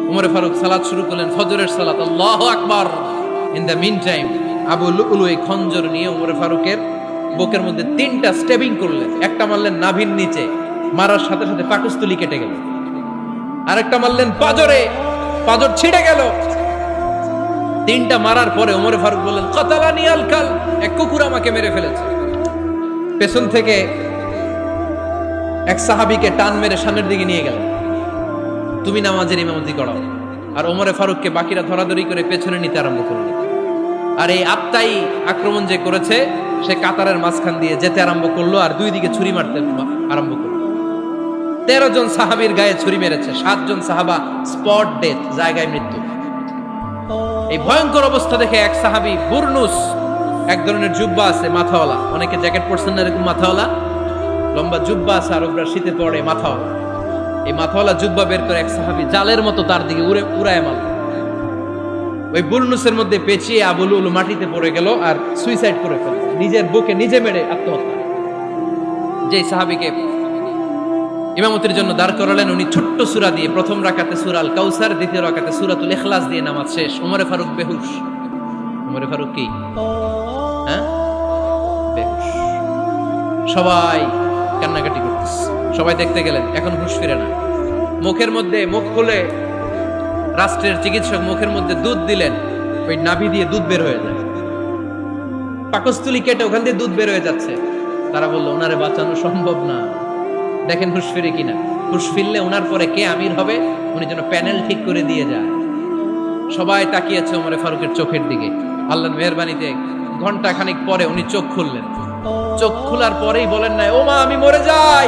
উমর ফারুক সালাত শুরু করলেন, ফজরের সালাত, আল্লাহু আকবার। In the mean time Abu Lulu এই খঞ্জর নিয়ে উমর ফারুকের বুকের মধ্যে 3টা স্টেবিং করলেন। একটা মারলেন নাভির নিচে, মারার সাথে সাথে পাকস্থলী কেটে গেল। আরেকটা মারলেন পাজরে, পাজর ছিঁড়ে গেল। 3টা মারার পরে উমর ফারুক বললেন, কাতালানি আল কাল, এক কুকুর আমাকে মেরে ফেলেছে। পেছন থেকে এক সাহাবীকে টান মেরে সামনের দিকে নিয়ে গেলেন, তুমি নামাজের ইমামতি করাও। আর ওমরে ফারুককে বাকিরা ধরাধরি করে পেছনে নিতে আরম্ভ করলেন। আর এই আত্মাই আক্রমণ যে করেছে, সে কাতারের মাঝখান দিয়ে যেতে আরম্ভ করলো আর 2 দিকে ছুরি মারতে আরম্ভ করলো। 13 জন সাহাবীর গায়ে ছুরি মেরেছে, 7 জন সাহাবা স্পট ডেথ, জায়গায় মৃত্যু। এই ভয়ঙ্কর অবস্থা দেখে এক সাহাবী বুরনুস, এক ধরনের জুব্বা আছে মাথাওয়ালা, অনেকে জ্যাকেট পরছেন না এরকম মাথাওয়ালা, লম্বা জুব্বা আছে আরবরা শীতে পরে মাথাওয়ালা, এই মাথাওয়ালা জুব্বা বের করে এক সাহাবী জালের মতো তার দিকে উড়ায় মারল। ওই বুরনুসের মধ্যে পেঁচিয়ে আবু লুলু মাটিতে পড়ে গেল আর সুইসাইড করে ফেলল, নিজের বুকে নিজে মেরে আত্মহত্যা। যে সাহাবীকে ইমামতির জন্য দাঁড় করালেন, উনি ছোট্ট সূরা দিয়ে প্রথম রাকাতে সূরা আল কাউসার, দ্বিতীয় রাকাতে সূরাতুল ইখলাস দিয়ে নামাজ শেষ। ওমরে ফারুক বেহুশ। ওমরে ফারুক কি বেহুশ। সবাই কান্নাকাটি করতেছে, সবাই দেখতে গেলেন, এখন হুঁশ ফিরে না। মুখের মধ্যে, মুখ খুলে রাষ্ট্রের চিকিৎসক মুখের মধ্যে দুধ দিলেন, ওই নাভি দিয়ে দুধ বের হয়ে যায়, পাকস্থলী কেটে ওখান দিয়ে দুধ বের হয়ে যাচ্ছে। তারা বললো ওনারে বাঁচানো সম্ভব না, দেখেন হুঁশ ফিরে কিনা। হুঁশ ফিরলে ওনার পরে কে আমির হবে, উনি যেন প্যানেল ঠিক করে দিয়ে যায়। সবাই তাকিয়েছে ওমরে ফারুকের চোখের দিকে। আল্লাহর মেহেরবানিতে ঘন্টা খানিক পরে উনি চোখ খুললেন। চোখ খোলার পরেই বলেন নাই, ও মা আমি মরে যাই।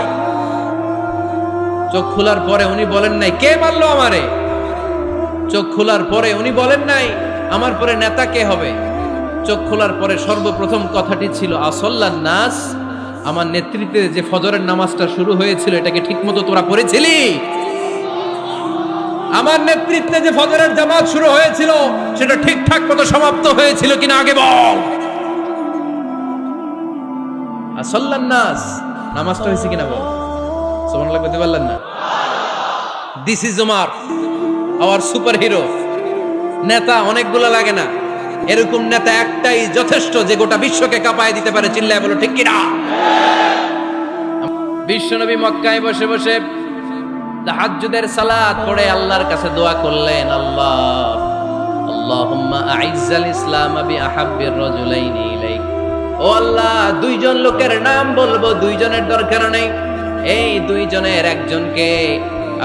চোখ খোলার পরে উনি বলেন নাই, কে মারলো আমারে। চোখ খোলার পরে উনি বলেন নাই, আমার পরে নেতা কে হবে। চোখ খোলার পরে সর্বপ্রথম কথাটি ছিল, আসল্লান নাস, আমার নেতৃত্বে যে ফজরের নামাজটা শুরু হয়েছিল এটাকে ঠিকমতো তোরা পড়েছিলি? আমার নেতৃত্বে যে ফজরের জামাত শুরু হয়েছিল সেটা ঠিকঠাক মতো সমাপ্ত হয়েছিল কিনা আগে বল। আসল্লান নাস, নামাজটা হয়েছে কিনা বল। সুবহানাল্লাহ বলতে পারলেন না? This is Umar, hour super hero. নেতা অনেকগুলো লাগে না, এরকম নেতা একটাই যথেষ্ট যে গোটা বিশ্বকে কাঁপায় দিতে পারে। চিল্লায় বলো ঠিক কিনা? বিশ্বনবী মক্কায় বসে বসে তাহাজ্জুদের সালাত পড়ে আল্লাহর কাছে দোয়া করলেন, আল্লাহ আল্লাহুম্মা আইজ্জাল ইসলাম বিআহাব্বির রাজুলাইনি ইলাইক। ও আল্লাহ, 2 জন লোকের নাম বলবো, 2 জনের দরকার নেই, এই 2 জনের একজনকে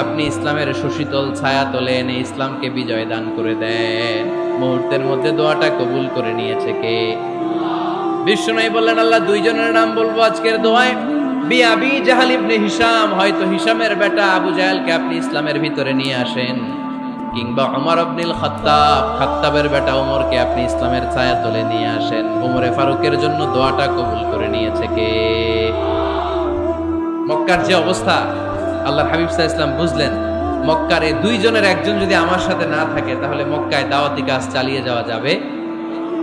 আপনি ইসলামের সুশীতল ছায়া তলে এনে ইসলামকে বিজয় দান করে দেন। মুহূর্তের মধ্যে দোয়াটা কবুল করে নিয়েছে কে? বিশ্বনবী বললেন, আল্লাহ 2 জনের নাম বলবো আজকের দোয়ায়। আবি জাহাল ইবনে হিশাম, হয়তো হিশামের বেটা আবু জাহেলকে আপনি ইসলামের ভিতরে নিয়ে আসেন, কিংবা ওমর ইবনুল খাত্তাব, খাত্তাবের বেটা ওমরকে আপনি ইসলামের ছায়া তলে নিয়ে আসেন। ওমরে ফারুকের জন্য দোয়াটা কবুল করে নিয়েছে কে? মক্কার যে অবস্থা, আল্লাহর হাবিব সাল্লাল্লাহু আলাইহি ওয়াসাল্লাম বুঝলেন মক্কার এই 2 জনের একজন যদি আমার সাথে না থাকে তাহলে মক্কায় দাওয়াতি কাজ চালিয়ে যাওয়া যাবে।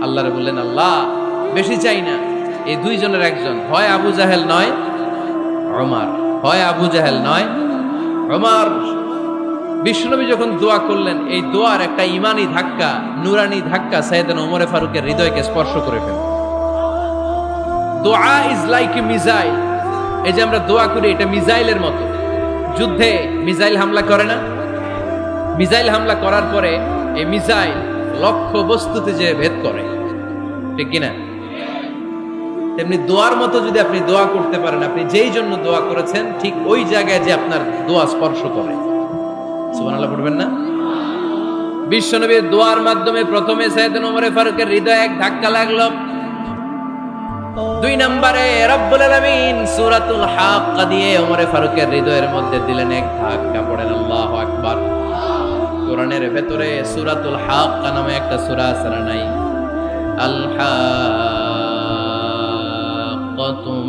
আল্লাহরে বললেন, আল্লাহ বেশি চাই না, এই 2 জনের একজন, হয় আবু জাহেল নয় ওমর, হয় আবু জাহেল নয় ওমর। বিশ্বনবী যখন দোয়া করলেন, এই দোয়ার একটা ইমানি ধাক্কা, নুরানি ধাক্কা সাইয়েদনা ওমরে ফারুকের হৃদয়কে স্পর্শ করে ফেলল। দোয়া ইজ লাইক এ মিসাইল। এই যে আমরা দোয়া করি, এটা মিসাইলের মতো। যুদ্ধে মিসাইল হামলা করে না? মিসাইল হামলা করার পরে এই মিসাইল লক্ষ্য বস্তুতে যে ভেদ করে, ঠিক কিনা? তেমনি দোয়ার মতো যদি আপনি দোয়া করতে পারেন, আপনি যেই জন্য দোয়া করেছেন ঠিক ওই জায়গায় যে আপনার দোয়া স্পর্শ করে। সুবহানাল্লাহ পড়বেন না? বিশ্বনবীর দোয়ার মাধ্যমে প্রথমে সাইয়েদনা ওমর ফারুকের হৃদয়ে এক ধাক্কা লাগলো। 2 নম্বরে রব্বুল আলামিন সূরাতুল হাক্কা দিয়ে ওমর ফারুকের হৃদয়ের মধ্যে দিলেন এক ধাক্কা। পড়েন আল্লাহু আকবার। কোরআনের ভেতরে সূরাতুল হাক্কা নামে একটা সূরা আছে না নাই? আল হাক্কাতু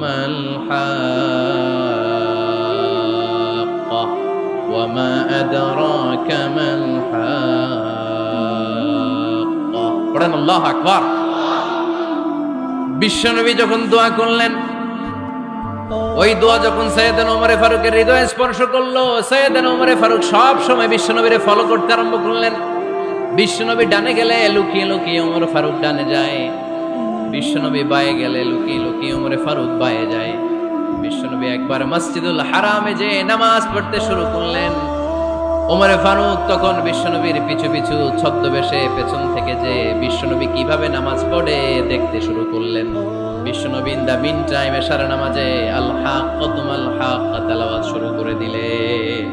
মাল হাক্কা ওয়া মা আদরাকা মাল হাক্কা। পড়েন আল্লাহু আকবার। বিশ্বনবী যখন দোয়া করলেন, ওই দোয়া যখন সাইয়েদনা ওমরে ফারুকের হৃদয়ে স্পর্শ করলো, সাইয়েদনা ওমরে ফারুক সব সময় বিশ্বনবীরে ফলো করতে আরম্ভ করলেন। বিশ্বনবী ডানে গেলে লুকিয়ে লুকিয়ে ওমর ফারুক ডানে যায়, বিশ্বনবী বায়ে গেলে লুকিয়ে লুকিয়ে ওমরে ফারুক বায়ে যায়। বিশ্বনবী একবার মসজিদুল হারামে যে নামাজ পড়তে শুরু করলেন, ওমরে ফারুক তখন বিশ্বনবীর পিছু পিছু ছদ্মবেশে পেছন থেকে যে বিশ্বনবী কিভাবে নামাজ পড়ে দেখতে শুরু করলেন। বিশ্বনবী ইন দা মিন টাইম এশার নামাজে আল হাক্কাতুল হাক্কা তেলাওয়াত শুরু করে দিলেন।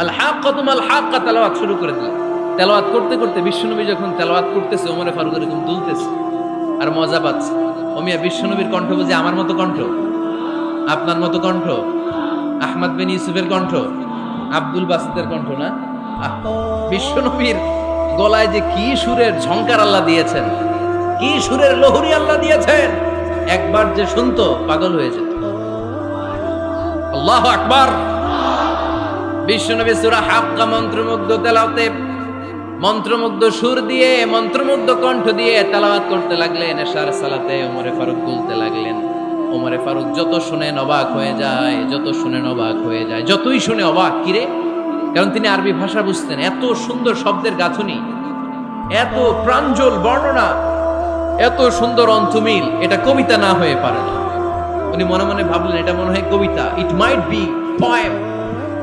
আল হাক্কাতুল হাক্কা তেলাওয়াত শুরু করে দিলেন। তেলাওয়াত করতে করতে বিশ্বনবী যখন তেলাওয়াত করতেছে, ওমরে ফারুক এরকম দুলতেছে আর মজা পাচ্ছে। ওমিয়া বিশ্বনবীর কণ্ঠ বুঝি আমার মতো কণ্ঠ, আপনার মতো কণ্ঠ, আহমদ বিন ইউসুফের কণ্ঠ, আব্দুল বাসিতের কণ্ঠ না। বিশ্বনবীর গলায় যে কি সুরের ঝংকার আল্লাহ দিয়েছেন, কি সুরের লহরী আল্লাহ দিয়েছেন, একবার যে শুনতো পাগল হয়ে যেত। আল্লাহু আকবার। বিশ্বনবী সূরা হাক্কা মন্ত্রমুগ্ধ তেলাওয়াতে, মন্ত্রমুগ্ধ সুর দিয়ে, মন্ত্রমুগ্ধ কণ্ঠ দিয়ে তেলাওয়াত করতে লাগলেন। এশার সালাতে ওমরে ফারুক বলতে লাগলেন। ওমরে ফারুক যত শুনে অবাক হয়ে যায়, যত শুনে অবাক হয়ে যায়, যতই শুনে অবাক। কিরে? কারণ তিনি আরবি ভাষা বুঝতেন। এত সুন্দর শব্দের গাঁথনি, এত প্রাঞ্জল বর্ণনা, এত সুন্দর অন্তমিল, এটা কবিতা না হয়ে পারে না। উনি মনে মনে ভাবলেন এটা মনে হয় কবিতা। It might be poem,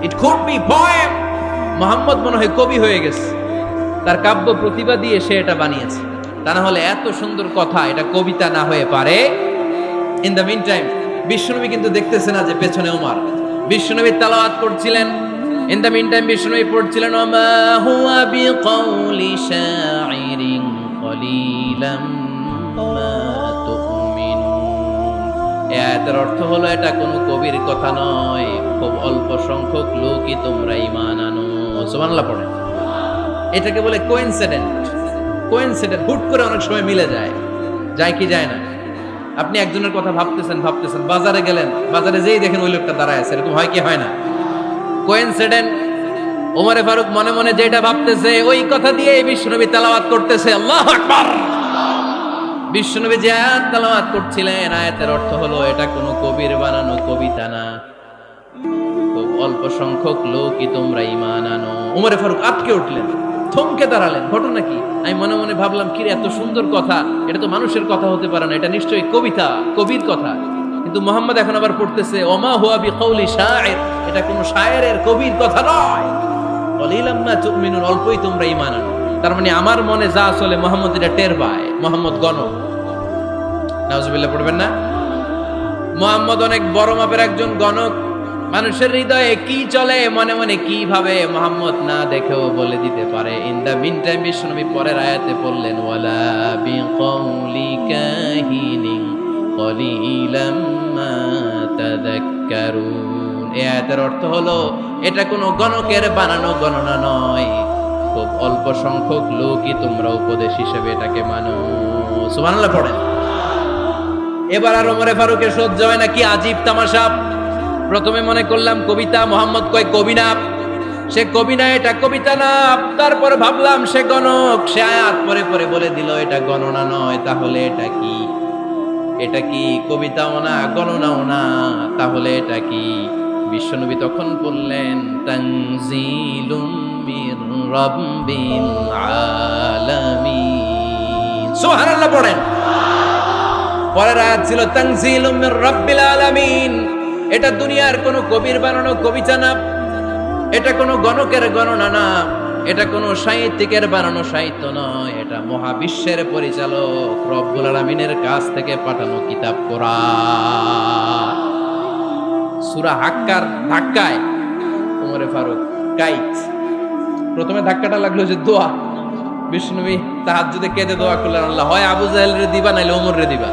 it could be poem. Muhammad মনে হয় কবি হয়ে গেছে, তার কাব্য প্রতিভা দিয়ে সে এটা বানিয়েছে। তা না হলে এত সুন্দর কথা এটা কবিতা না হয়ে পারে। ইন দ্য মিন টাইম বিশ্বনবী কিন্তু দেখতেছে না যে পেছনে ওমর। বিশ্বনবী তেলাওয়াত করছিলেন। ইন দ্য মিন টাইম বিশ্বনবী পড়ছিলেন ওমা হুয়া বিকাউলি শাইরিন কলিলাম মা তুমিনুন। এই আয়াতের অর্থ হলো এটা কোনো কবির কথা নয়, খুব অল্প সংখ্যক লোকই তোমরা ঈমান আনো। সুবহানাল্লাহ পড়েন। এটাকে বলে কোইন্সিডেন্ট। কোইন্সিডেন্ট হুট করে অনেক সময় মিলে যায়, যায় কি যায় না। আপনি একজনের কথা ভাবতেছেন ভাবতেছেন, বাজারে গেলেন, বাজারে যেই দেখেন ওই লোকটা দাঁড়ায় আছে, এরকম হয় কি হয় না? কোইন্সিডেন্ট। ওমরে ফারুক মনে মনে যেটা ভাবতেছে ওই কথা দিয়ে বিশ্বনবী তেলাওয়াত করতেছে। আল্লাহু আকবার। বিশ্বনবী যে আয়াত তেলাওয়াত করছিলেন, আয়াতের অর্থ হলো এটা কোনো কবির বানানো কবিতা না, খুব অল্প সংখ্যক লোকই তোমরা ঈমান আনো। ওমরে ফারুক আটকে উঠলেন, থমকে দাঁড়ালেন। ঘটনা কি? আমি মনে মনে ভাবলাম, কি রে এত সুন্দর কথা, এটা তো মানুষের কথা হতে পারে না, এটা নিশ্চয়ই কবিতা, কবির কথা। কিন্তু মুহাম্মদ এখন আবার পড়তেছে ওমা হুয়া বিকাউলি শাইর, এটা কোনো শায়েরের, কবির কথা নয়। কলিলাম মা তুমিনুন, অল্পই তোমরা ঈমান আনো। তার মানে আমার মনে যা চলে মুহাম্মদ এটা টের পায়। মুহাম্মদ গণক। নাউজুবিল্লাহ পড়বেন না? মুহাম্মদ অনেক বড় মাপের একজন গণক। মানুষের হৃদয়ে কি চলে, মনে মনে কি ভাবে, মুহাম্মদ না দেখেও বলে দিতে পারে। ইন দা মিন টাইম বিশ্বনবী পরের আয়াতে পড়লেন ওয়ালা বিকাউলি কাহিনিন কলিলাম মা তাযাক্কারুন। এই আয়াতের অর্থ হলো এটা কোনো গণকের বানানো গণনা নয়, খুব অল্প সংখ্যক লোকই তোমরা উপদেশ হিসেবে এটাকে মানো। সুবহানাল্লাহ পড়েন। এবার আর ওমরে ফারুকের সহ্য হয় না, কি আজীব তামাশা। প্রথমে মনে করলাম কবিতা, মোহাম্মদ কয় কবি না, সে কবি না, এটা কবিতা না। তারপর ভাবলাম সে গণক, সে আয়াত পরে পরে বলে দিল এটা গণনা নয়। তাহলে এটা কি? এটা কি কবিতাও না, গণনাও না, তাহলে এটা কি? বিশ্বনবী তখন বললেন তানজিলুম মির রাব্বিল আলামিন। সুবহানাল্লাহ পড়েন। পরের আয়াত ছিল তানজিলুম মির রাব্বিল আলামিন। এটা দুনিয়ার কোনো কবির বানানো কবিতা না, এটা কোনো গণকের গণনা না, এটা কোনো সাহিত্যিকের বানানো সাহিত্য নয়, এটা মহাবিশ্বের পরিচালক রব্বুল আলামিনের কাছ থেকে পাঠানো কিতাব কোরআন। সূরা হাক্কার ধাক্কায় ওমরে ফারুক কাইত। প্রথমে ধাক্কাটা লাগলো যে দোয়া। বিশ্বনবী তাহাজ্জুদে কেঁদে দোয়া করলেন, আল্লাহ হয় আবু জাহেল রে দিবা নাইলে ওমর রে দিবা।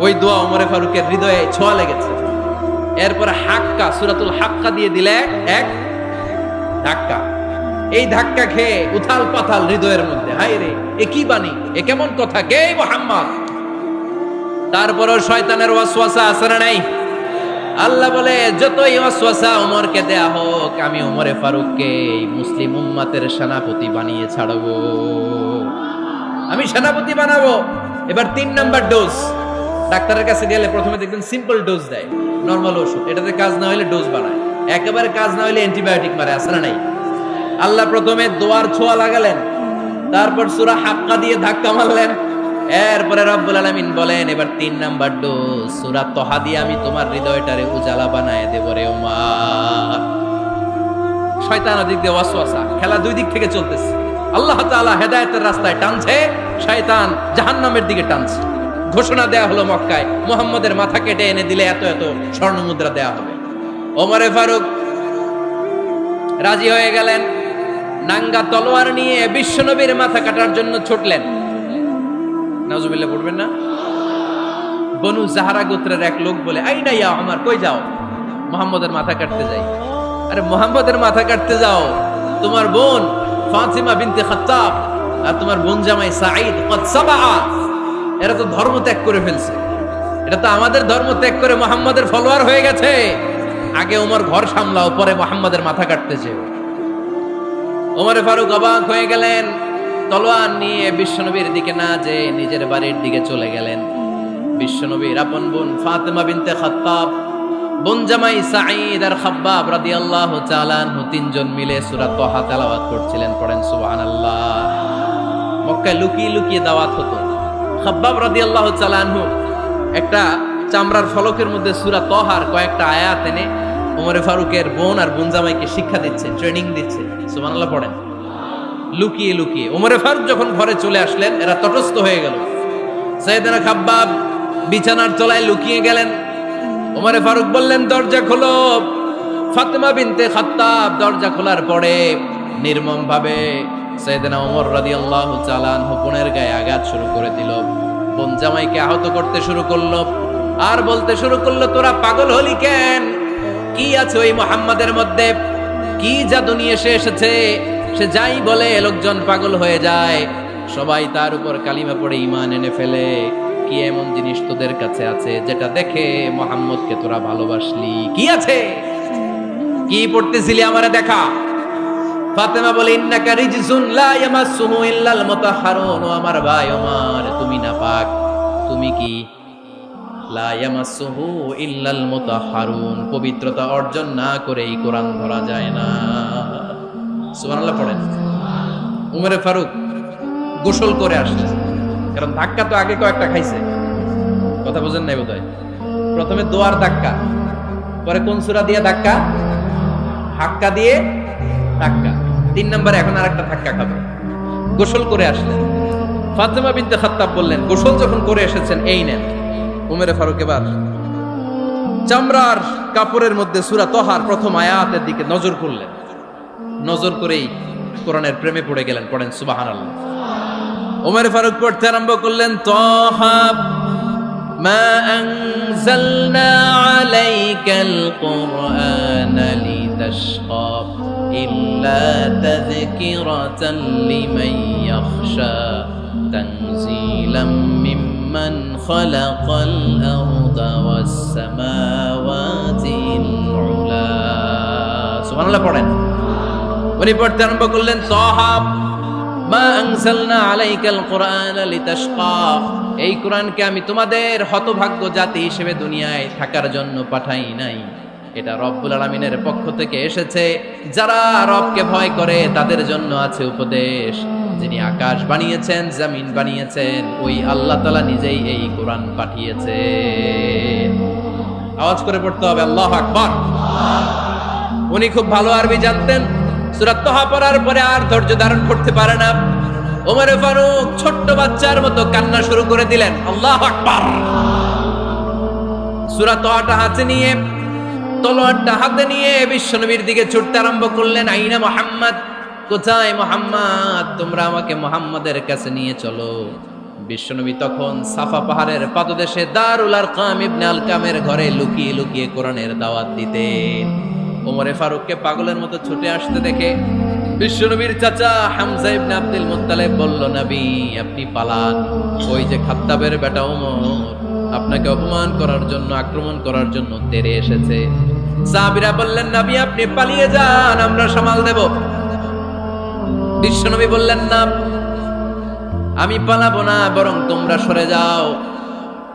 ওই দোয়া ওমরে ফারুকের হৃদয়ে ছোঁয়া লেগেছে। এরপরে হাক্কা, সূরাতুল হাক্কা দিয়ে দিলে এক ধাক্কা। এই ধাক্কা খেয়ে উথাল পাথাল হৃদয়ের মধ্যে, হায় রে এ কি বাণী, এ কেমন কথা, কে মুহাম্মদ? তারপরও শয়তানের ওয়াসওয়াসা আছে না নাই? আল্লাহ বলে যতই ওয়াসওয়াসা ওমরকে দেয়া হোক, আমি ওমরে ফারুককে এই মুসলিম উম্মতের সেনাপতি বানিয়ে ছাড়বো, আমি সেনাপতি বানাবো। এবার 3 নাম্বার ডোজ। ডাক্তারের কাছে গেলে প্রথমে দেখবেন সিম্পল ডোজ দেয়, নরমাল ওষুধ, এটাতে কাজ না হলে ডোজ বাড়ায়, একেবারে কাজ না হলে অ্যান্টিবায়োটিক মারে, আসলে নাই। আল্লাহ প্রথমে দোয়ার ছোঁয়া লাগালেন, তারপর সূরা হাক্কা দিয়ে ধাক্কা মারলেন, এরপরে রব্বুল আলামিন বলেন এবার 3 নাম্বার ডোজ সূরা তহা দিয়ে আমি তোমার হৃদয়টারে উজালা বানায় দেব রে ওমর। শয়তান ওদিক দিয়ে ওয়াসওয়াসা, খেলা দুই দিক থেকে চলতেছে। আল্লাহ তাআলা হেদায়েতের রাস্তায় টানছে, শয়তান জাহান্নামের দিকে টানছে। ঘোষণা দেয়া হলো মক্কায়, মুহাম্মদের মাথা কেটে এনে দিলে এত এত স্বর্ণ মুদ্রা দেয়া হবে। ওমরে ফারুক রাজি হয়ে গেলেন, নাঙ্গা তলোয়ার নিয়ে বিশ্বনবীর মাথা কাটার জন্য ছুটলেন। নাউজুবিল্লাহ পড়বেন না? বনু জাহরা গোত্রের এক লোক বলে, আইনা ইয়া ওমর, কই যাও? মুহাম্মদের মাথা কাটতে যাই। আরে মুহাম্মদের মাথা কাটতে যাও? তোমার বোন ফাতিমা বিনতে খাত্তাব আর তোমার বোন জামাই সাঈদ কদ সাবা, এরা তো ধর্ম ত্যাগ করে ফেলছে, এটা তো আমাদের ধর্ম ত্যাগ করে মুহাম্মদের ফলোয়ার হয়ে গেছে। আগে ওমর ঘর সামলাও, পরে মুহাম্মদের মাথা কাটতেছে। ওমরে ফারুক অবাক হয়ে গেলেন, তলোয়ার নিয়ে বিশ্বনবীর দিকে না যে নিজের বাড়ির দিকে চলে গেলেন। বিশ্বনবীর আপন বোন ফাতিমা বিনতে খাত্তাব, বোন জামাই সাঈদ আর খাব্বাব রাদিয়াল্লাহু তাআলা আনহু তিনজন মিলে সূরা তহা তেলাওয়াত করছিলেন। পড়েন সুবহানাল্লাহ। মক্কায় লুকিয়ে লুকিয়ে দাওয়াত হতো। খাব্বাব রাদিয়াল্লাহু তাআলা আনহু একটা চামড়ার ফলকের মধ্যে সূরা তহার কয়েকটা আয়াত এনে ওমরে ফারুকের বোন আর বোন জামাইকে শিক্ষা দিচ্ছে, ট্রেনিং দিচ্ছে। সুবহানাল্লাহ পড়েন। লুকিয়ে লুকিয়ে ওমরে ফারুক যখন ঘরে চলে আসলেন, এরা তটস্থ হয়ে গেল। সাইয়েদনা খাব্বাব বিছানার তলায় লুকিয়ে গেলেন। ওমরে ফারুক বললেন, দরজা খোলো। ফাতিমা বিনতে খাত্তাব দরজা খোলার পরে নির্মম ভাবে সাইয়েদনা ওমর রাদিয়াল্লাহু তাআলা আনহু বোনের গায়ে আঘাত শুরু করে দিল। বোন জামাইকে আহত করতে শুরু করলো আর বলতে শুরু করলো, তোরা পাগল হলি কেন? কি আছে ওই মুহাম্মাদের মধ্যে? কি জাদু নিয়ে সে এসেছে? সে যাই বলে লোকজন পাগল হয়ে যায়, সবাই তার উপর কালিমা পড়ে ঈমান এনে ফেলে। কি এমন জিনিস তোদের কাছে আছে যেটা দেখে মুহাম্মদকে তোরা ভালোবাসলি? কি আছে? কি পড়তেছিলি আমারে দেখা। ফাতেমা বলে, ইন্নাকা রিজসুন লা ইয়ামাসসুহু ইল্লাল মুতাহহারুন। ও আমার ভাই ওমর, তুমি নাপাক। তুমি কি? লা ইয়ামাসসুহু ইল্লাল মুতাহহারুন, পবিত্রতা অর্জন না করে এই কোরআন ধরা যায় না। সুবহানাল্লাহ পড়েন। উমরে ফারুক গোসল করে আসছে, কারণ ধাক্কা তো আগে কয়েকটা খাইছে। কথা বুঝেন নাই বোধহয়? প্রথমে দোয়ার ধাক্কা, পরে কোন সূরা দিয়ে ধাক্কা? হাক্কা দিয়ে ধাক্কা। 3 নম্বরে এখন আরেকটা ধাক্কা খাবে। গোসল করে আসলেন। ফাতিমা বিনতে খাত্তাব বললেন, গোসল যখন করে এসেছেন, এই নেন। উমরে ফারুক এবার চামড়ার কাপড়ের মধ্যে সূরা তহার প্রথম আয়াতের দিকে নজর করলেন। নজর করেই কোরআনের প্রেমে পড়ে গেলেন। পড়েন সুবহানাল্লাহ। উমরে ফারুক পড়তে আরম্ভ করলেন, তহা মা আনজালনা আলাইকাল কুরআনা লিতাশকা ইল্লা তাযকিরাতান লিমান ইয়াখশা তানজিলাম মিম্মান খালাকাল আরদা ওয়াস সামাওয়াতিল উলা। সুবহানাল্লাহ পড়েন। উনি পড়তে আরম্ভ করলেন, তহা মা আনজালনা আলাইকাল কুরআনা লিতাশকা, এই কোরআনকে আমি তোমাদের হতভাগ্য জাতি হিসেবে দুনিয়ায় থাকার জন্য পাঠাই নাই। এটা রব্বুল আলামিনের পক্ষ থেকে এসেছে। যারা রবকে ভয় করে তাদের জন্য আছে উপদেশ। যিনি আকাশ বানিয়েছেন, জমিন বানিয়েছেন, ওই আল্লাহ তাআলা নিজেই এই কোরআন পাঠিয়েছেন। আওয়াজ করে পড়তে হবে আল্লাহু আকবার। উনি খুব ভালো আরবি জানতেন। সূরা তহা পড়ার পরে আর ধৈর্য ধারণ করতে পারে না। ওমরে ফারুক ছোট্ট বাচ্চার মতো কান্না শুরু করে দিলেন। আল্লাহু আকবার। সূরা তহাটা হাতে নিয়ে, তলোয়ারটা হাতে নিয়ে বিশ্বনবীর দিকে ছুটতে আরম্ভ করলেন। আইনা মুহাম্মদ, কোথায় মুহাম্মদ? তোমরা আমাকে মুহাম্মাদের কাছে নিয়ে চলো। বিশ্বনবী তখন সাফা পাহাড়ের পাদদেশে দারুল আরকাম ইবনে আলকামের ঘরে লুকিয়ে লুকিয়ে কোরআনের দাওয়াত দিতেন। ওমরে ফারুককে পাগলের মতো ছুটে আসতে দেখে বিশ্বনবীর চাচা হামজা ইবনে আব্দুল মুত্তালিব বলল, নবী আপনি পালান। ওই যে খাত্তাবের বেটা ওমর আপনাকে অপমান করার জন্য, আক্রমণ করার জন্য তেড়ে এসেছে। সাহাবীরা বললেন, নবী আপনি পালিয়ে যান, আমরা সামাল দেব। বিশ্বনবী বললেন, না আমি পালাবো না, বরং তোমরা সরে যাও।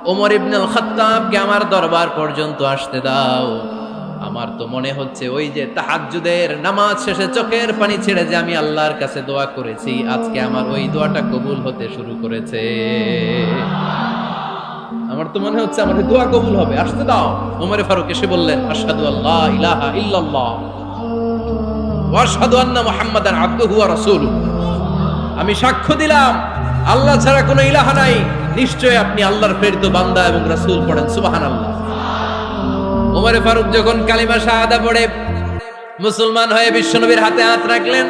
ওমর ইবনুল খাত্তাবকে আমার দরবার পর্যন্ত আসতে দাও। আমার তো মনে হচ্ছে ওই যে তাহাজ্জুদের নামাজ শেষে চোখের পানি ছেড়ে যে আমি আল্লাহর কাছে দোয়া করেছি, আজকে আমার ওই দোয়াটা কবুল হতে শুরু করেছে। আমার তো মনে হচ্ছে আমার দোয়া কবুল হবে, আসতে দাও। ওমর ফারুক এসে বললেন, আশহাদু আল্লা ইলাহা ইল্লাল্লাহ ওয়া আশহাদু আন্না মুহাম্মাদান আবদুহু ওয়া রাসূলুহু। আমি সাক্ষ্য দিলাম আল্লাহ ছাড়া কোনো ইলাহা নাই, নিশ্চয় আপনি আল্লাহর প্রেরিত বান্দা এবং রাসূল। পড়েন সুবহানাল্লাহ। ওমর ফারুক যখন কালিমা শাহাদা পড়ে মুসলমান হয়ে বিশ্বনবীর হাতে হাত রাখলেন,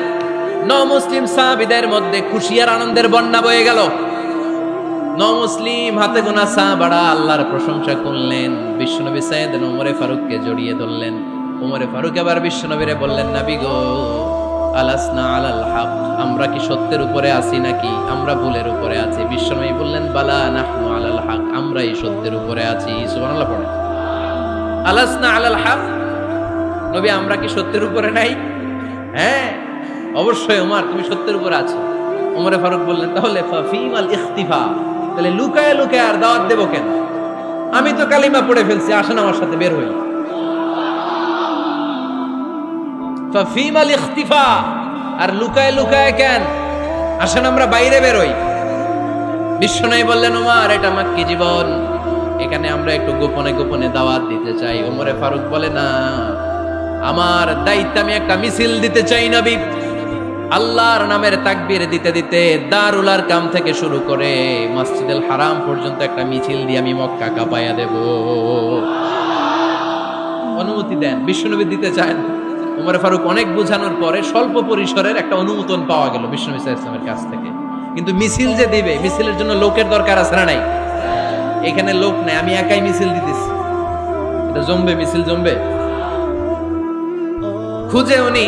মুসলিম সাহাবীদের মধ্যে খুশি আর আনন্দের বন্যা বয়ে গেল। মুসলিম হাতে গোনা সাহাবারা আল্লাহর প্রশংসা করলেন। বিশ্বনবী সাইয়েদনা ওমর ফারুককে জড়িয়ে ধরলেন। ওমর ফারুক এবার বিশ্বনবীরে বললেন, নবী গো, আলাসনা আলাল হক, আমরা কি সত্যের উপরে আছি নাকি আমরা ভুলের উপরে আছি? বিশ্বনবী বললেন, বালা নাহনু আলাল হক, আমরাই সত্যের উপরে আছি। সুবহানাল্লাহ পড়ে। আলাসনা আলাল হক, নবী আমরা কি সত্যের উপরে নাই? হ্যাঁ অবশ্যই ওমর, তুমি সত্যের উপরে আছো। ওমর ফারুক বললেন, তাহলে ফাফিমাল ইখতিফা, তাহলে লুকায় লুকায় আর দাওয়াত দেব কেন? আমি তো কালিমা পড়ে ফেলছি, আসেন আমার সাথে বের হই। ফাফিমাল ইখতিফা, আর লুকায় লুকায় কেন? আসেন আমরা বাইরে বের হই। বিশ্বনবী বললেন, ওমর এটা মাক্কি জীবন, এখানে আমরা একটু গোপনে গোপনে দাওয়াত দিতে চাই। ওমরে ফারুক বলে, না, আমার দায়িত্ব, আমি একটা মিছিল দিতে চাই নবী। আল্লাহর নামের তাকবীর দিতে দিতে দারুল আরকাম থেকে শুরু করে মসজিদুল হারাম পর্যন্ত একটা মিছিল দিয়ে আমি মক্কা কাঁপায়া দেব। অনুমতি দেন। বিশ্বনবী দিতে চান। ওমর ফারুক অনেক বোঝানোর পরে স্বল্প পরিসরের একটা অনুমোদন পাওয়া গেল বিশ্বনবী সাল্লাল্লাহু আলাইহি ওয়াসাল্লামের কাছ থেকে। কিন্তু মিছিল যে দিবে, মিছিলের জন্য লোকের দরকার আছে না নাই? এখানে লোক নাই, আমি একাই মিছিল দিতেছি। এটা জমবে, মিছিল জমবে। খুঁজে উনি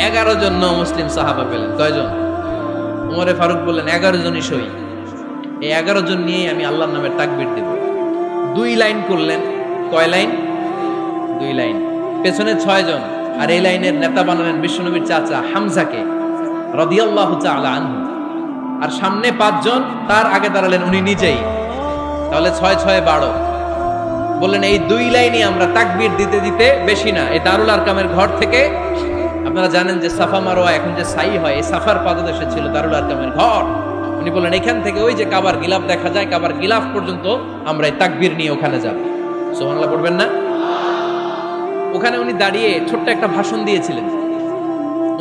11 জন মুসলিম সাহাবা পেলেন। কয়জন? ওমর ফারুক বললেন, 11 জনই সই। এই 11 জন নিয়ে আমি আল্লাহর নামের তাকবীর দেব। 2 লাইন করলেন। কয় লাইন? 2 লাইন। পেছনে 6 জন, আর এই লাইনের নেতা বানালেন বিশ্বনবীর চাচা হামজাকে রাদিয়াল্লাহু তাআলা আনহু। আর সামনে 5 জন, তার আগে দাঁড়ালেন উনি নিজেই। তাহলে 6 6 12। বললেন, এই 2 লাইনই আমরা তাকবীর দিতে দিতে, বেশি না, এই দারুল আরকামের ঘর থেকে, আপনারা জানেন যে সাফা মারওয়া এখন যে সাই হয়, এই সাফার পাদদেশে ছিল দারুল আরকামের ঘর। উনি বললেন, এখান থেকে ওই যে কাবার গিলাফ দেখা যায়, কাবার গিলাফ পর্যন্ত আমরা এই তাকবীর নিয়ে ওখানে যাব। সুবহানাল্লাহ পড়বেন না? ওখানে উনি দাঁড়িয়ে ছোট্ট একটা ভাষণ দিয়েছিলেন।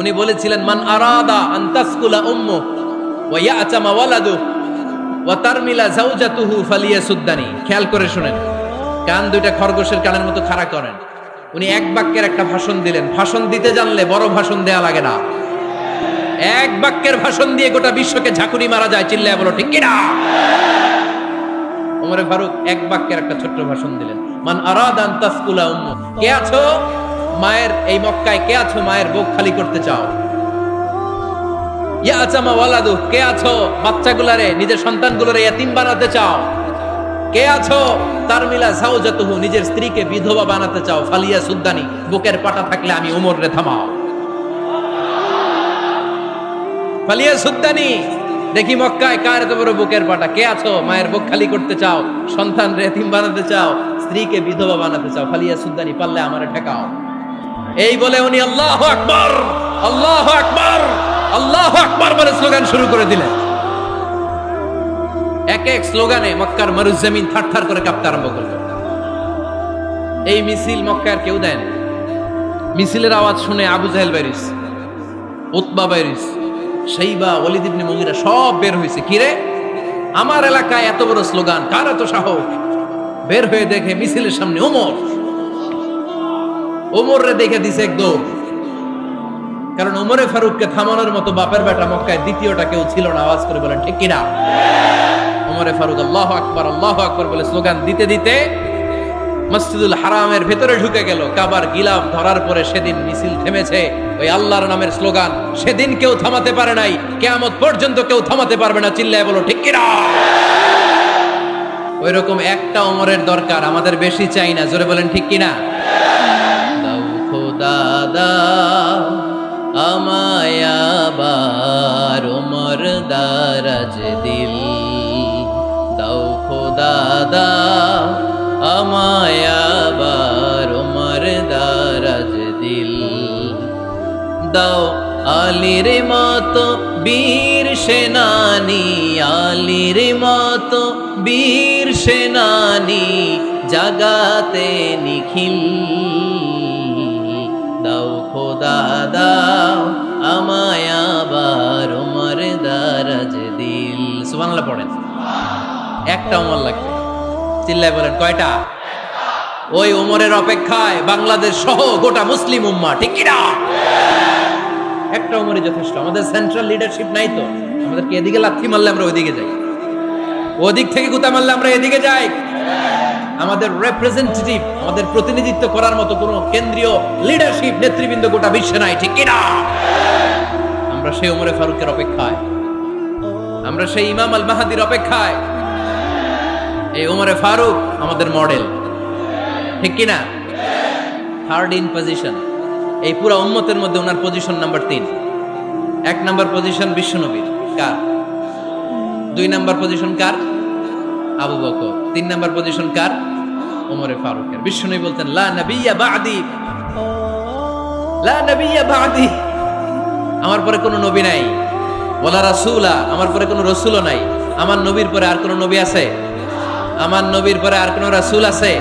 উনি বলেছিলেন, মান আরাদা আন তাসকুলা উম্মু ওয়া ইয়াতামা ওয়ালাদু ওয়া তারমিলা যাওজাতুহু ফালিয়াসুদ্দানি। খেয়াল করে শুনেন, কান দুইটা খরগোশের কানের মতো খাড়া করেন। উনি এক বাক্যের একটা ভাষণ দিলেন। ভাষণ দিতে জানলে বড় ভাষণ দেয়া লাগে না। এক বাক্যের ভাষণ দিয়ে গোটা বিশ্বকে ঝাঁকুনি মারা যায়। চিল্লায় বলো ঠিক কিনা? ওমর ফারুক এক বাক্যের একটা ছোট্ট ভাষণ দিলেন। মান আরাদা আন তাসকুলা উম্মু, কে আছো মায়ের এই মক্কায়, কে আছো মায়ের বুক খালি করতে চাও? ইয়াতামা ওয়ালাদু, কে আছো বাচ্চাগুলারে, নিজের সন্তানগুলোরে ইয়াতিম বানাতে চাও? কে আছো তারমিলা যাওজাতুহু, নিজের স্ত্রীকে বিধবা বানাতে চাও? ফালিয়া সুদ্দানি, বুকের পাটা থাকলে আমি ওমর রে থামাও। ফালিয়া সুদ্দানি, দেখি মক্কায় কার এত বড় বুকের পাটা। কে আছো মায়ের বুক খালি করতে চাও, সন্তান রে এতিম বানাতে চাও, স্ত্রীকে বিধবা বানাতে চাও? ফালিয়া সুদ্দানি, পারলে আমারে ঠেকাও। এই বলে উনি আল্লাহু আকবার, আল্লাহু আকবার, আল্লাহু আকবার বলে স্লোগান শুরু করে দিলেন। এক এক স্লোগানে মক্কার মরুজমিন থারথার করে কাঁপতে আরম্ভ করল। এই মিছিল মক্কার কেউ দেন। মিছিলের আওয়াজ শুনে আবু জাহেল বাইরিস, উতবা বাইরিস, শাইবা, ওয়ালিদ ইবনে মুগীরা সব বের হয়েছে। কিরে, আমার এলাকায় এত বড় স্লোগান, কার এত সাহস? বের হয়ে দেখে মিছিলের সামনে ওমর। ওমর রে দেখে দিছে একদম। কারণ ওমরে ফারুককে থামানোর মতো বাপের বেটা মক্কায় দ্বিতীয়টা কেউ ছিল না। আওয়াজ করে বলেন ঠিক কিনা? ওমরে ফারুক আল্লাহু আকবার, আল্লাহু আকবার বলে স্লোগান দিতে দিতে মসজিদুল হারামের ভেতরে ঢুকে গেল। কাবার গিলাফ ধরার পরে সেদিন মিছিল থেমেছে। ওই আল্লাহর নামের স্লোগান সেদিন কেউ থামাতে পারে নাই, কিয়ামত পর্যন্ত কেউ থামাতে পারবে না। চিল্লায় বলো ঠিক কিনা? ওই রকম একটা ওমরের দরকার, আমাদের বেশি চাই না। জোরে বলেন ঠিক কিনা? দাও খোদা দাও আমায় আবার ওমর দারাজ দিল, দাও খোদা দাও আমায় আবার ওমর দারাজ দিল দাও আলীর মতো বীর সেনানী আলীর মতো বীর সেনানী জাগাতে নিখিল দাও খোদা দাও আমায় আবার ওমর দারাজ দিল সুবহানাল্লাহ পড়েন একটা ওমর লাগবে চিল্লায় বলেন কয়টা ওই ওমরের অপেক্ষায় বাংলাদেশ সহ গোটা মুসলিম উম্মাহ ঠিক কি না একটা ওমরই যথেষ্ট আমাদের সেন্ট্রাল লিডারশিপ নাই তো আমাদেরকে এদিকে লাথি মারলে আমরা ওইদিকে যাই ওদিক থেকে গুতা মারলে আমরা এদিকে যাই আমাদের রিপ্রেজেন্টেটিভ আমাদের প্রতিনিধিত্ব করার মতো কোনো কেন্দ্রীয় লিডারশিপ নেতৃবৃন্দ গোটা বিশ্বে নাই ঠিক কি না আমরা সেই ওমরে ফারুকের অপেক্ষায় আমরা সেই ইমাম আল মাহদির অপেক্ষায় এই ওমরে ফারুক আমাদের মডেল ঠিক কি না থার্ড ইন পজিশন এই পুরো উম্মতের মধ্যে ওনার পজিশন নাম্বার 3 এক নাম্বার পজিশন বিশ্বনবীর কার 2 নাম্বার পজিশন কার আবু বকর 3 নাম্বার পজিশন কার ওমরে ফারুকের বিশ্বনবী বলতেন লা নবিয়্যা বা'দি লা নবিয়্যা বা'দি আমার পরে কোনো নবী নাই ওয়ালা রাসূলা আমার পরে কোনো রাসূলও নাই আমার নবীর পরে আর কোনো নবী আছে আমার নবীর পরে আর কোনো রাসূল আছে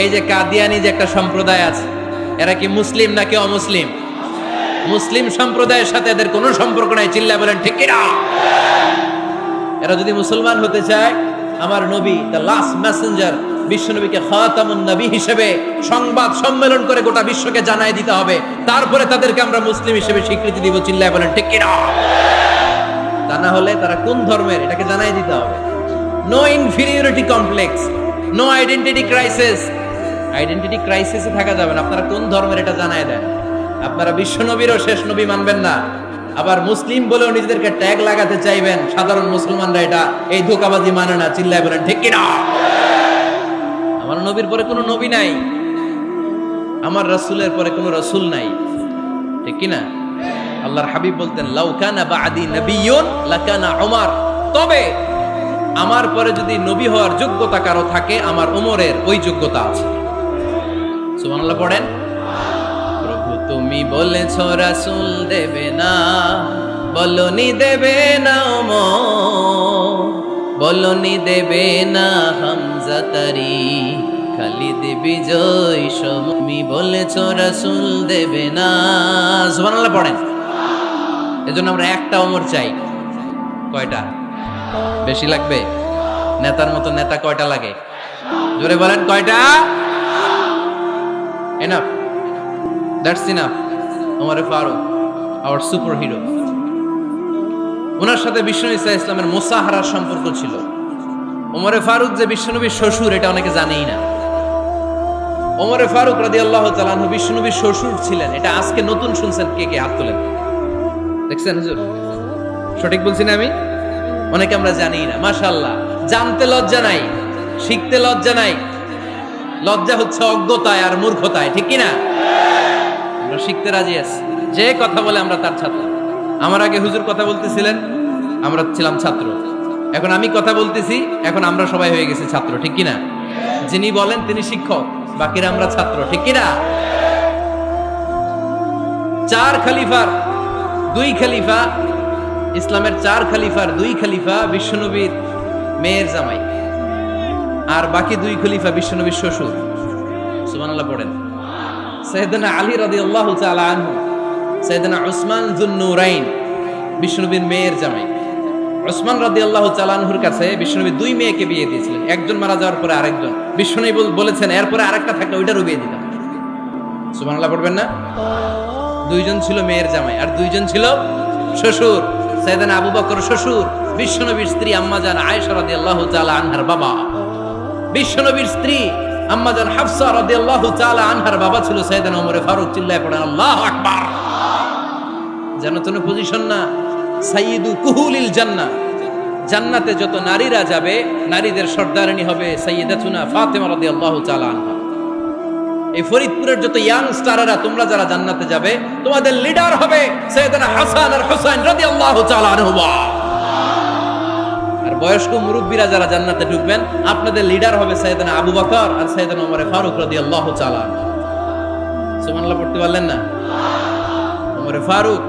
এই যে কাদিয়ানি যে একটা সম্প্রদায় আছে এরা কি মুসলিম নাকি অমুসলিম মুসলিম সম্প্রদায়ের সাথে এদের কোনো সম্পর্ক নাই চিল্লায় বলেন ঠিক কি না এরা যদি মুসলমান হতে চায় আমার নবী দ্য লাস্ট মেসেঞ্জার বিশ্বনবীকে খাতামুন নবী হিসেবে সংবাদ সম্মেলন করে গোটা বিশ্বকে জানায় দিতে হবে তারপরে তাদেরকে আমরা মুসলিম হিসেবে স্বীকৃতি দিব চিল্লায় বলেন ঠিক কি না তা না হলে তারা কোন ধর্মের এটাকে জানায় দিতে হবে no inferiority complex no identity crisis identity ক্রাইসিসে থাকা যাবে না আপনারা কোন ধর্মের এটা জানায় দেন আপনারা বিশ্বনবীরও শেষ নবী মানবেন না আবার মুসলিম বলেও নিজেদেরকে ট্যাগ লাগাতে চাইবেন সাধারণ মুসলমানরা এটা এই ধোঁকাবাজি মানে না চিল্লায় বলেন ঠিক কি না আমার নবীর পরে কোনো নবী নাই আমার রাসূলের পরে কোনো রাসূল নাই ঠিক কি না আল্লাহর হাবিব বলতেন লাউ কানা বা'দি নাবিয়্যুন লাকানা উমর তবে আমার পরে যদি নবী হওয়ার যোগ্যতা কারো থাকে আমার ওমরের ওই যোগ্যতা আছে সুবহানাল্লাহ পড়েন প্রভু তুমি বলেছো রাসূল দেবে না বলনি দেবে না ওমর বলনি দেবে না হামজা তারি খালিদ বিজয় তুমি বলেছো রাসূল দেবে না সুবহানাল্লাহ পড়েন এজন্য আমরা একটা ওমর চাই কয়টা বেশি লাগবে নেতার মতো নেতা কয়টা লাগে জোরে বলেন কয়টা enough that's enough Omar Faruk our super hero ওনার সাথে বিশ্বনবী সাল্লাল্লাহু আলাইহি ওয়াসাল্লামের মুসাহারার সম্পর্ক ছিল ওমর ফারুক যে বিশ্বনবীর শ্বশুর এটা অনেকে জানেই না ওমর ফারুক রাদিয়াল্লাহু তাআলা আনহু বিশ্বনবীর শ্বশুর ছিলেন এটা আজকে নতুন শুনছেন কে কে হাত তোলেন দেখছেন হুজুর সঠিক বলছি না আমি অনেকে আমরা জানি না মাশাআল্লাহ জানতে লজ্জা নাই শিখতে লজ্জা নাই লজ্জা হচ্ছে অজ্ঞতায় আর মূর্খতায় ঠিক কি না আমরা শিখতে রাজি আছি যে কথা বলে আমরা তার ছাত্র আমার আগে হুজুর কথা বলতেছিলেন আমরা ছিলাম ছাত্র এখন আমি কথা বলতেছি এখন আমরা সবাই হয়ে গেছি ছাত্র ঠিক কি না যিনি বলেন তিনি শিক্ষক বাকিরা আমরা ছাত্র ঠিক কি না চার খলিফার দুই খলিফা ইসলামের 4 খলিফার 2 খলিফা বিশ্বনবীর মেয়ের জামাই আর বাকি 2 খলিফা বিশ্বনবীর শ্বশুর সুবহানাল্লাহ পড়েন সাইয়েদনা আলী রাদিয়াল্লাহু তাআলা আনহু সাইয়েদনা উসমান যুন-নূরাইন বিশ্বনবীর মেয়ের জামাই উসমান রাদিয়াল্লাহু তাআলা আনহুর কাছে বিশ্বনবী 2 মেয়েকে বিয়ে দিয়েছিলেন একজন মারা যাওয়ার পরে আরেকজন বিশ্বনবী বলেছেন এরপরে আরেকটা থাকলে ওইটারও বিয়ে দিতাম সুবহানাল্লাহ পড়বেন না দুইজন ছিল মেয়ের জামাই আর দুইজন ছিল শ্বশুর সাইয়েদনা আবু বকর শ্বশুর বিশ্বনবীর স্ত্রী আম্মাজান আয়েশা রাদিয়াল্লাহু তাআলা আনহার বাবা বিশ্বনবীর স্ত্রী আম্মাজান হাফসা রাদিয়াল্লাহু তাআলা আনহার বাবা ছিল সাইয়েদনা ওমর ফারুক চিল্লায় পড়েন আল্লাহু আকবার যেন কোনো পজিশন না সাইয়্যিদু কুহুলিল জান্নাহ জান্নাতে যত নারীরা যাবে নারীদের সর্দারিনী হবে সাইয়্যিদাতুনা ফাতেমা রাদিয়াল্লাহু তাআলা আনহা এই ফরিদপুরের যত ইয়াং স্টাররা তোমরা যারা জান্নাতে যাবে তোমাদের লিডার হবে সাইয়েদনা হাসান আর হুসাইন রাদিয়াল্লাহু তাআলা আনহুমা আর বয়স্ক মুরব্বীরা যারা জান্নাতে ঢুকবেন, আপনাদের লিডার হবে সাইয়েদনা আবু বকর আর সাইয়েদনা ওমর ফারুক রাদিয়াল্লাহু তাআলা। সুবহানাল্লাহ পড়তে পারলেন না? ওমর ফারুক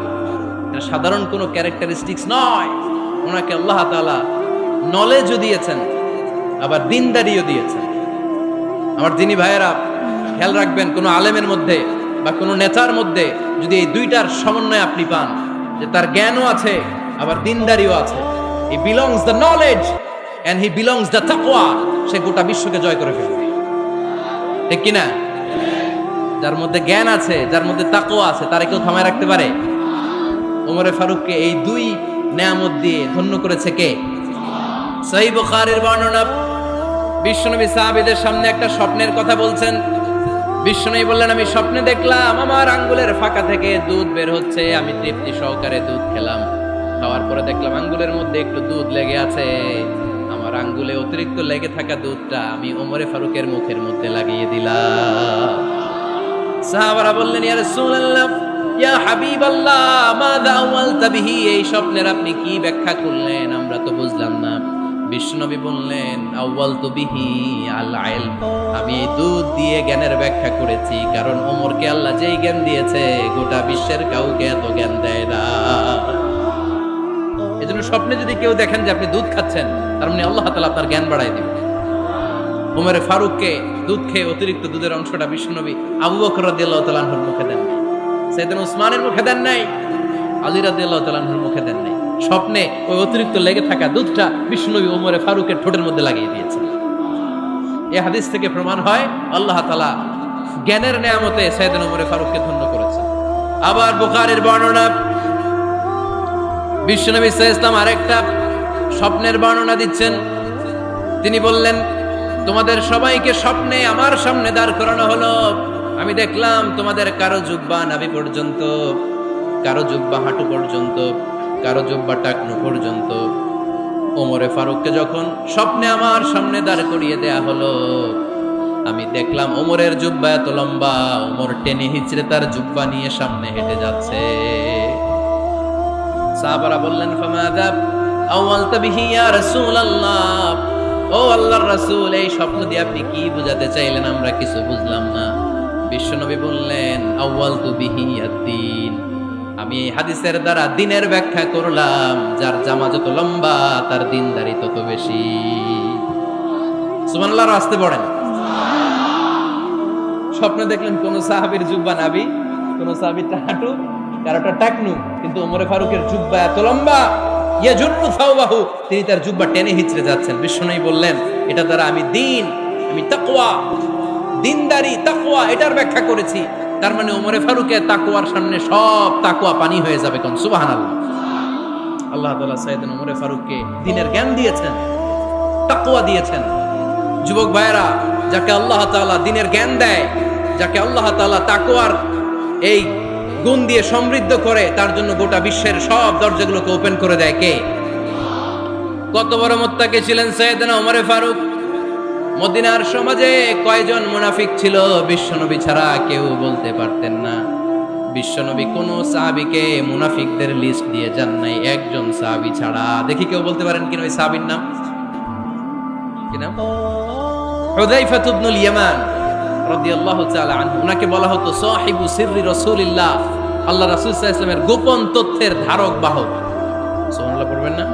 এটা সাধারণ কোনো ক্যারেক্টারিস্টিক্স নয়, ওনাকে আল্লাহ তাআলা নলেজও দিয়েছেন, আবার দিনদারিও দিয়েছেন। আমার দিনী ভাইয়েরা খেয়াল রাখবেন, কোনো আলেমের মধ্যে বা কোনো নেতার মধ্যে যদি এই দুইটার সমন্বয় আপনি পান, যে তার জ্ঞানও আছে আবার দিনদারিও আছে, he belongs the knowledge and he belongs the taqwa, সে গোটা বিশ্বকে জয় করে ফেলবে। ঠিক কিনা? যার মধ্যে জ্ঞান আছে, যার মধ্যে তাকওয়া আছে, তারে কেউ থামায় রাখতে পারে? ওমর ফারুককে এই দুই নেয়ামত দিয়ে ধন্য করেছে কে? সহিহ বুখারীর বর্ণনা, বিশ্বনবী সাহাবীদের সামনে একটা স্বপ্নের কথা বলছেন। বিশ্বনবী বললেন, আমি স্বপ্নে দেখলাম আমার আঙ্গুলের ফাঁকা থেকে দুধ বের হচ্ছে, আমি তৃপ্তি সহকারে দুধ খেলাম। খাওয়ার পরে দেখলাম আঙ্গুলের মধ্যে একটু দুধ লেগে আছে। আমার আঙ্গুলে অতিরিক্ত লেগে থাকা দুধটা আমি ওমরে ফারুকের মুখের মধ্যে লাগিয়ে দিলাম। সাহাবারা বললেন, ইয়া রাসূলুল্লাহ, ইয়া হাবিবাল্লাহ, মাযা আওয়ালতা বিহি, এই স্বপ্নের আপনি কি ব্যাখ্যা করলেন, আমরা তো বুঝলাম না। বিশ্বনবী বললেন, আউয়ালতু বিহি আল ইলম, আমি এই দুধ দিয়ে জ্ঞানের ব্যাখ্যা করেছি, কারণ ওমরকে আল্লাহ যেই জ্ঞান দিয়েছে গোটা বিশ্বের কাউকে এত জ্ঞান দেয় না। এজন্য স্বপ্নে যদি কেউ দেখেন যে আপনি দুধ খাচ্ছেন, তার মানে আল্লাহ তাআলা আপনার জ্ঞান বাড়ায় দিবেন। ওমর ফারুককে দুধ খেয়ে অতিরিক্ত দুধের অংশটা বিশ্বনবী আবু বকর রাদিয়াল্লাহু তাআলা আনহুর মুখে দেন নাই, সাইয়েদনা উসমানের মুখে দেন নাই, আলী রাদিয়াল্লাহু তাআলা আনহুর মুখে দেন নাই। স্বপ্নে ওই অতিরিক্ত লেগে থাকা দুধটা বিশ্বনবী ওমর ফারুকের ঠোঁটের মধ্যে লাগিয়ে দিয়েছেন। এই হাদিস থেকে প্রমাণ হয় আল্লাহ তাআলা জ্ঞানের নেয়ামতে সাইয়েদনা ওমর ফারুককে ধন্য করেছেন। আবার বুখারীর বর্ণনা, বিশ্বনবী সাল্লাল্লাহু আলাইহি ওয়াসাল্লাম আরেকটা স্বপ্নের বর্ণনা দিচ্ছেন। তিনি বললেন, তোমাদের সবাইকে স্বপ্নে আমার সামনে দাঁড় করানো হলো। আমি দেখলাম তোমাদের কারো জুব্বা নাভি পর্যন্ত, কারো জুব্বা হাঁটু পর্যন্ত, কারো জুব্বা টাকনু পর্যন্ত। ওমরে ফারুককে যখন স্বপ্নে আমার সামনে দাঁড় করিয়ে দেয়া হলো, আমি দেখলাম ওমরের জুব্বা এত লম্বা, ওমর টেনে হিচড়ে তার জুব্বা নিয়ে সামনে হেঁটে যাচ্ছে। সাহাবারা বললেন, ফামাযা আওয়ালতা বিহি ইয়া রাসূলুল্লাহ, ও আল্লাহর রাসূল, এই স্বপ্ন দিয়ে আপনি কি বোঝাতে চাইলেন, আমরা কিছু বুঝলাম না। বিশ্বনবী বললেন, আউয়ালতু বিহি আদ-দীন, আমি এই হাদিসের দ্বারা দিনের ব্যাখ্যা করলাম, যার জামা যত লম্বা তার দিনদারি তত বেশি। সুবহানাল্লাহ, আসতে পড়েন। স্বপ্নে দেখলেন কোন সাহাবীর জুব্বা নাভি, কোন সাহাবীর হাঁটু, কারোটা টাকনু, কিন্তু ওমরে ফারুকের জুব্বা এত লম্বা, ইয়াজুরু সাওবাহু, তিনি তার জুব্বা টেনে হিচড়ে যাচ্ছেন। বিশ্বনবী বললেন, এটা দ্বারা আমি দিন, আমি তাকওয়া, দিনদারি, তাকওয়া, এটার ব্যাখ্যা করেছি। তার মানে ওমরে ফারুকের তাকওয়ার সামনে সব তাকওয়া পানি হয়ে যাবে। কোন সুবহানাল্লাহ। আল্লাহ তাআলা সাইয়েদনা ওমরে ফারুককে দ্বীনের জ্ঞান দিয়েছেন, তাকওয়া দিয়েছেন। যুবক ভাইয়েরা, যাকে আল্লাহ তাআলা দ্বীনের জ্ঞান দেয়, যাকে আল্লাহ তাআলা তাকওয়ার এই গুণ দিয়ে সমৃদ্ধ করে, তার জন্য গোটা বিশ্বের সব দরজাগুলোকে ওপেন করে দেয় কে? কত বড় মুত্তাকি ছিলেন সাইয়েদনা ওমরে ফারুক। মদিনার সমাজে কয়জন মুনাফিক ছিল বিশ্বনবী ছাড়া কেউ বলতে পারতেন না। বিশ্বনবী কোন সাহাবীকে মুনাফিকদের লিস্ট দিয়ে যান নাই, একজন সাহাবী ছাড়া। দেখি কেউ বলতে পারেন কিনা ওই সাহাবীর নাম? কি নাম? হুযায়ফা ইবনুল ইয়ামান রাদিয়াল্লাহু তাআলা আনহু। উনাকে বলা হতো সাহিবু সিররি রাসূলিল্লাহ, আল্লাহ রাসূল সাল্লাল্লাহু আলাইহি ওয়াসাল্লামের গোপন তথ্যের ধারক বাহক। সুবহানাল্লাহ পড়বেন না?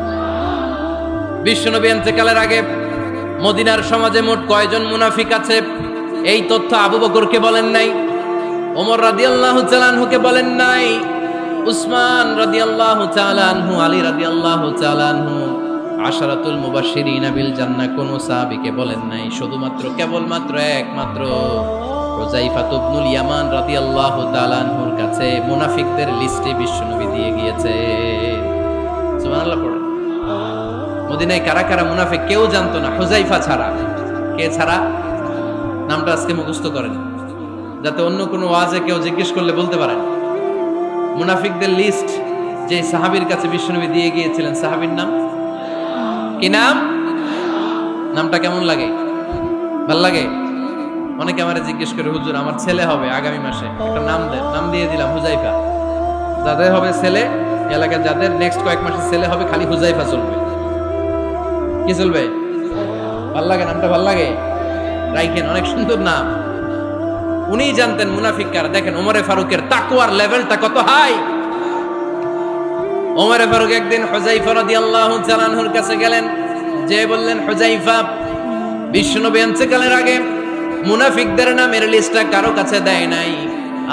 বিশ্বনবী ইন্তেকালের আগে মদিনার সমাজে মোট কয়জন মুনাফিক আছে, এই তথ্য আবু বকরকে বলেন নাই, ওমর রাদিয়াল্লাহু তাআলা আনহুকে বলেন নাই, উসমান রাদিয়াল্লাহু তাআলা আনহু, আলী রাদিয়াল্লাহু তাআলা আনহু, আশারাতুল মুবাশশিরিনা বিল জান্নাহ কোন সাহাবীকে বলেন নাই। শুধুমাত্র কেবলমাত্র একমাত্র হুযায়ফা ইবনুল ইয়ামান রাদিয়াল্লাহু তাআলা আনহুর কাছে মুনাফিকদের লিস্টে বিশ্বনবী দিয়ে গিয়েছে। সুবহানাল্লাহ পড়েন। মদিনায় কারা কারা মুনাফিক কেউ জানতো না, হুযায়ফা ছাড়া। কে ছাড়া? নামটা আজকে মুখস্থ করেন, যাতে অন্য কোনো ওয়াজে কেউ জিজ্ঞেস করলে বলতে পারেন। মুনাফিকদের লিস্ট যে সাহাবীর কাছে বিশ্বনবী দিয়ে গিয়েছিলেন, সাহাবীর নাম কি? নাম? নামটা কেমন লাগে? ভাল লাগে? অনেকে আমারে জিজ্ঞেস করে, হুজুর আমার ছেলে হবে আগামী মাসে, একটা নাম দেন। নাম দিয়ে দিলাম হুযায়ফা। যাদের হবে ছেলে, এলাকার যাদের নেক্সট কয়েক মাসে ছেলে হবে, খালি হুযায়ফা চলবে। কি চলবে? ভাল লাগে নামটা, ভাল লাগে, রাইখেন, অনেক সুন্দর নাম। উনি জানতেন মুনাফিক কারা। দেখেন ওমরে ফারুকের তাকওয়ার লেভেলটা কত হাই। ওমরে ফারুক একদিন হুযায়ফা রাদিয়াল্লাহু তাআলা আনহুর কাছে গেলেন, যে বললেন, হুযায়ফা, বিশ্বনবী ইন্তেকালের আগে মুনাফিকদের নামের লিস্টটা কারো কাছে দেয় নাই,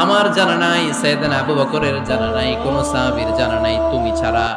আমার জানা নাই, সাইয়েদনা আবু বকরের জানা নাই, কোন সাহাবীর জানা নাই, তুমি ছাড়া।